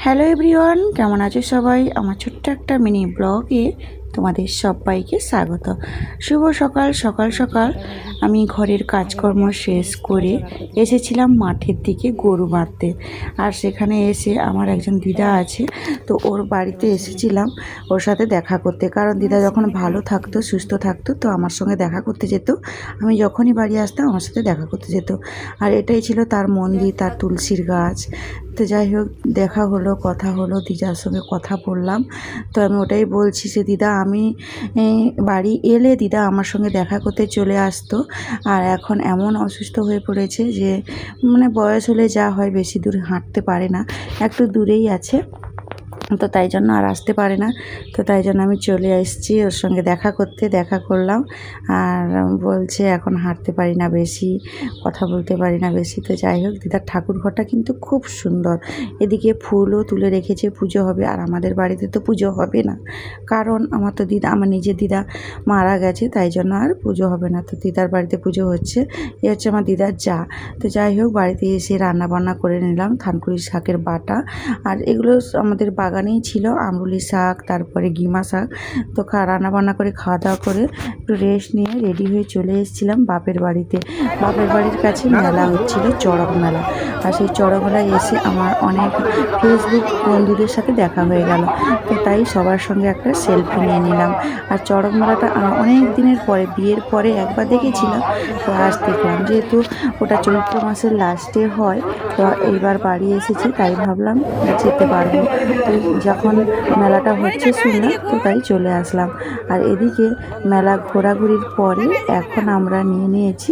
Hello everyone, কেমন আছো সবাই? আমার ছোট্ট একটা মিনি ব্লগে তোমাদের সবাইকে স্বাগত। শুভ সকাল। সকাল সকাল আমি ঘরের কাজকর্ম শেষ করে এসেছিলাম মাঠের দিকে গরু বাঁধতে। আর সেখানে এসে আমার একজন দিদা আছে, তো ওর বাড়িতে এসেছিলাম ওর সাথে দেখা করতে। কারণ দিদা যখন ভালো থাকতো, সুস্থ থাকতো, তো আমার সঙ্গে দেখা করতে যেত। আমি যখনই বাড়ি আসতাম আমার সাথে দেখা করতে যেত। আর এটাই ছিল তার মন্দির, তার তুলসীর গাছ। তো যাই হোক, দেখা হলো, কথা হলো, দিদার সঙ্গে কথা বললাম। তো আমি ওটাই বলছি যে দিদা, আমি বাড়ি এলে দিদা আমার সঙ্গে দেখা করতে চলে আসতো। আর এখন এমন অসুস্থ হয়ে পড়েছে যে বয়স হলে যা হয়, বেশি দূর হাঁটতে পারে না, একটু দূরেই আছে, তো তাই জন্য আর আসতে পারে না। তো তাই জন্য আমি চলে এসেছি ওর সঙ্গে দেখা করতে। দেখা করলাম আর বলছে এখন হাঁটতে পারি না বেশি, কথা বলতে পারি না বেশি। তো যাই হোক, দিদার ঠাকুর ঘরটা কিন্তু খুব সুন্দর। এদিকে ফুলও তুলে রেখেছে, পুজো হবে। আর আমাদের বাড়িতে তো পুজো হবে না, কারণ আমার তো দিদা, আমার নিজের দিদা মারা গেছে, তাই জন্য আর পুজো হবে না। তো দিদার বাড়িতে পুজো হচ্ছে। এ হচ্ছে আমার দিদার যা। তো যাই হোক, বাড়িতে এসে রান্না বান্না করে নিলাম। থানকুনি শাকের বাটা, আর এগুলো আমাদের বাগানেই ছিল, আমরুলি শাক, তারপরে গিমা শাক। তো রান্না বান্না করে খাওয়া দাওয়া করে একটু রেস্ট নিয়ে রেডি হয়ে চলে এসেছিলাম বাপের বাড়িতে। বাপের বাড়ির কাছে মেলা হচ্ছিল, চড়ক মেলা। আর সেই চড়ক মেলায় এসে আমার অনেক ফেসবুক বন্ধুদের সাথে দেখা হয়ে গেল। তো তাই সবার সঙ্গে একটা সেলফি নিয়ে নিলাম। আর চড়ক মেলাটা অনেক দিনের পরে, বিয়ের পরে একবার দেখেছিলাম, তো আজ দেখলাম। যেহেতু ওটা চৈত্র মাসের লাস্টে হয়, তো এইবার বাড়ি এসেছি, তাই ভাবলাম যেতে পারবো। তো যখন মেলাটা হচ্ছে শুনলাম, তো তাই চলে আসলাম। আর এদিকে মেলা ঘোরাঘুরির পরে এখন আমরা নিয়ে নিয়েছি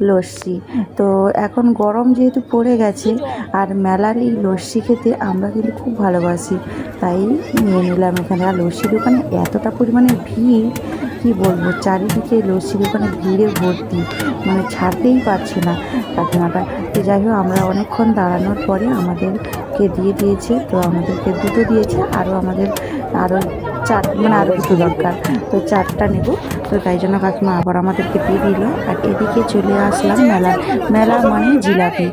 লস্যি। তো এখন গরম যেহেতু পড়ে গেছে, আর মেলার এই লস্যি খেতে আমরা কিন্তু খুব ভালোবাসি, তাই নিয়ে নিলাম এখানে। আর লস্যি দোকানে এতটা পরিমাণে ভিড়, কি বলবো, চারিদিকে লস্যি দোকানে ভিড়ে ভর্তি, ছাড়তেই পারছে না কাকিমাটা। তো যাই হোক, আমরা অনেকক্ষণ দাঁড়ানোর পরে আমাদেরকে দিয়ে দিয়েছে। তো আমাদেরকে দুটো দিয়েছে, আমাদের আরও আরও দুটো দরকার, তো 4টা নেব। তো তাই জন্য কাকিমা আবার আমাদেরকে দিয়ে দিল। আর এদিকে চলে আসলাম মেলা মানে জিলাপি।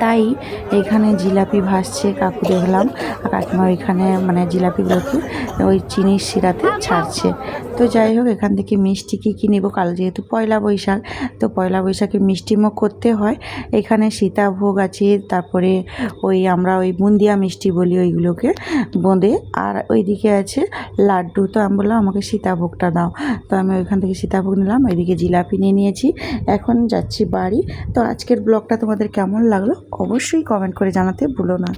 তাই এখানে জিলাপি ভাসছে, কাকু দেখলাম। আর কাকিমা ওইখানে জিলাপিগুলোকে ওই চিনির শিরাতে ছাড়ছে। তো যাই হোক, এখান থেকে মিষ্টি কী নেব, কাল যেহেতু পয়লা বৈশাখ, তো পয়লা বৈশাখে মিষ্টিমুখ করতে হয়। এখানে সীতাভোগ আছে, তারপরে আমরা বুন্দিয়া মিষ্টি বলি, ওইগুলোকে বোঁদে। আর ওইদিকে আছে লাড্ডু। তো আমি বললাম আমাকে সীতাভোগটা দাও। তো আমি ওইখান থেকে সীতাভোগ নিলাম, ওইদিকে জিলাপি নিয়ে নিয়েছি। এখন যাচ্ছি বাড়ি। তো আজকের ব্লগটা তোমাদের কেমন লাগলো অবশ্যই কমেন্ট করে জানাতে ভুলো না।